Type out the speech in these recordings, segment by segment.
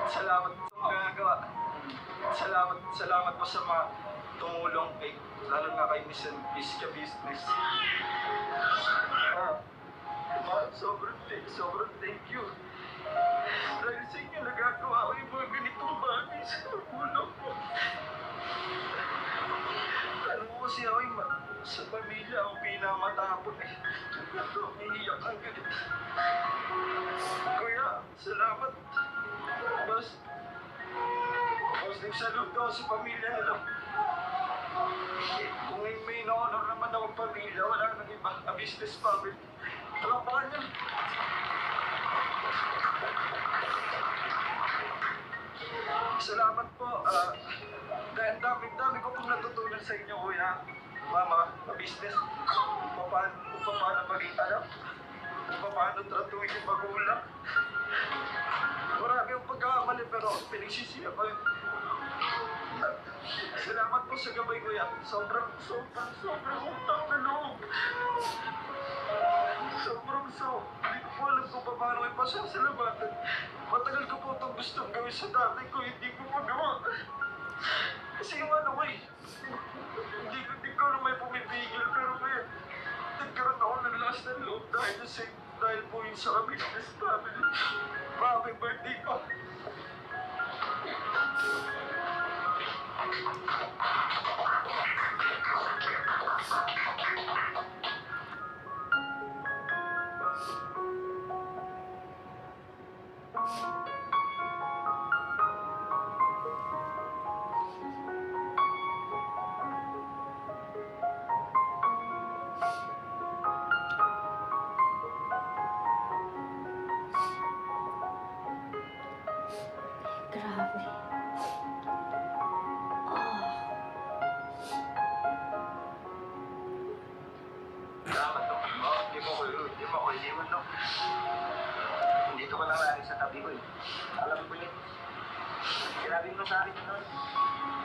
Salamat po sa magagawa. Salamat po sa mga tumulong kay, lalo nga kay Miss and Miska Business. Sobrang thank you. Dahil sa inyo nagagawa ko yung mga ganitong bagay sa magulang ko. Ano mo kasi ako sa pamilya ako pinamatapon eh. Ito, umiiyak ang galit. Kuya, salamat. Boss, nagsaluto ako sa pamilya nila. Kung may na-honor naman ako pamilya, wala nang iba. A business family. Talapakan niya. Salamat po. Dahil dami ko pong natutunan sa inyo, kuya. Mama, business. Kung paano maging anak. Kung paano tratuhin yung magulang. Marami yung pagkakamali pero pinagsisiya ko yun. Salamat po sa gabay, kuya. Sobrang utang na loob. Hindi ko po alam kung paano may pasasalamatan. Matagal ko po itong gustong gawin sa tatay ko, hindi ko magawa. Kasi yung ano ko eh, hindi ko na may pumipigil, pero kaya nagkaroon ako ng lakas ng loob dahil po yun sa business family. Happy birthday pa. Grabe. Salamat to. Hindi mo ko iniwan to. Dito ko lang lagi sa tabi ko eh. Alam mo yun. Sinabi mo sa akin noon.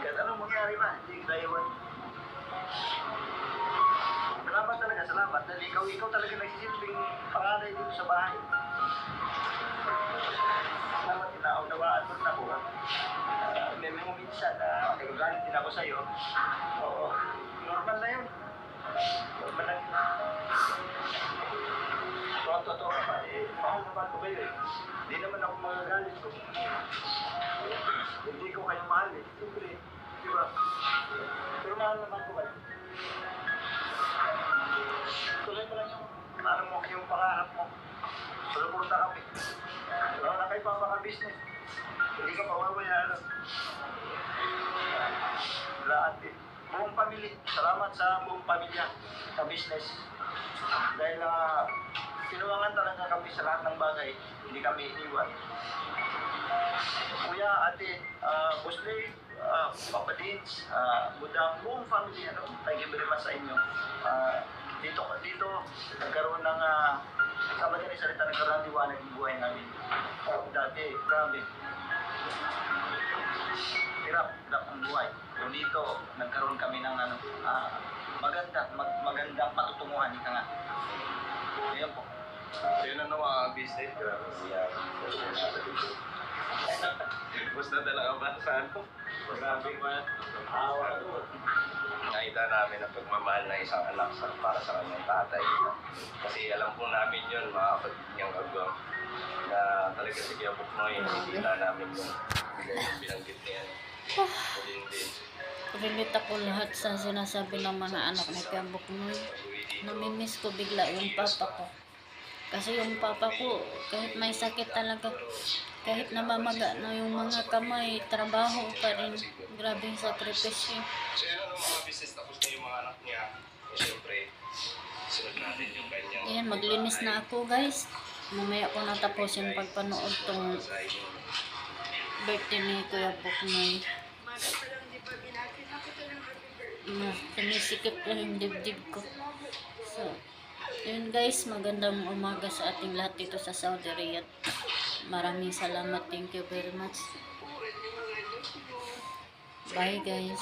Kahit anong mangyari ba, hindi kita iwan. Salamat talaga, salamat. Dahil ikaw talaga nagsisilbing panganay dito sa bahay. Salamat, inaunawaan mo na ako. May mga minsan na nagagalit din ako sa'yo. Oo, normal na yun. Normal na yun. Totoo ka pa eh. Mahal naman ko kayo eh. Hindi naman ako magagalit ko. Hindi ko kayo mahal eh. Siyempre, di ba? Pero mahal naman ko kayo. Tuloy mo lang yung pangarap mo. Sulupunta kami. Wala na kayo pang mga business. Hindi ka pawawayaan. Lahat eh. Buong pamilya. Salamat sa buong pamilya sa business. Dahil tinuwangan talaga kami sa lahat ng bagay. Hindi kami iniwan. Kuya, ate, Boss Dave, Papa Dins, buong family, thank you very much sa inyo. Dito nagkaroon ng sama din yung salita, nagkaroon ng liwanag ng buhay namin. Dati, grabe. Hirap ang buhay. Pero dito, nagkaroon kami ng magandang patutunguhan. Ika nga. Ayan po. Yun ang mga business. Grabe siya. Basta talaga ba sa ano? Grabe man. Awa doon. Nakita namin ang pagmamahal ng isang anak para sa kanyang tatay. Kasi alam po namin yun, mga kapatid niyang agwang, na talaga si Kuya Buknoy, nakikita namin yung binanggit niya. Relate ako lahat sa sinasabi ng mga anak ni Kuya Buknoy. Namimiss ko bigla yung papa ko. Kasi yung papa ko, kahit may sakit talaga, kahit namamaga na yung mga kamay, trabaho pa rin. Grabing sakripisyo. So yan ang mga business, tapos na yung mga anak niya. Siyempre, sunod natin yung kanyang... Ayan, maglinis na ako guys. Mamaya ko natapusin pagpanood tong birthday ni Kuya Buknoy. Tinisikip na yung dibdib ko. So, yun guys, magandang umaga sa ating lahat dito sa Saudi Riyadh. Maraming salamat. Thank you very much. Bye guys.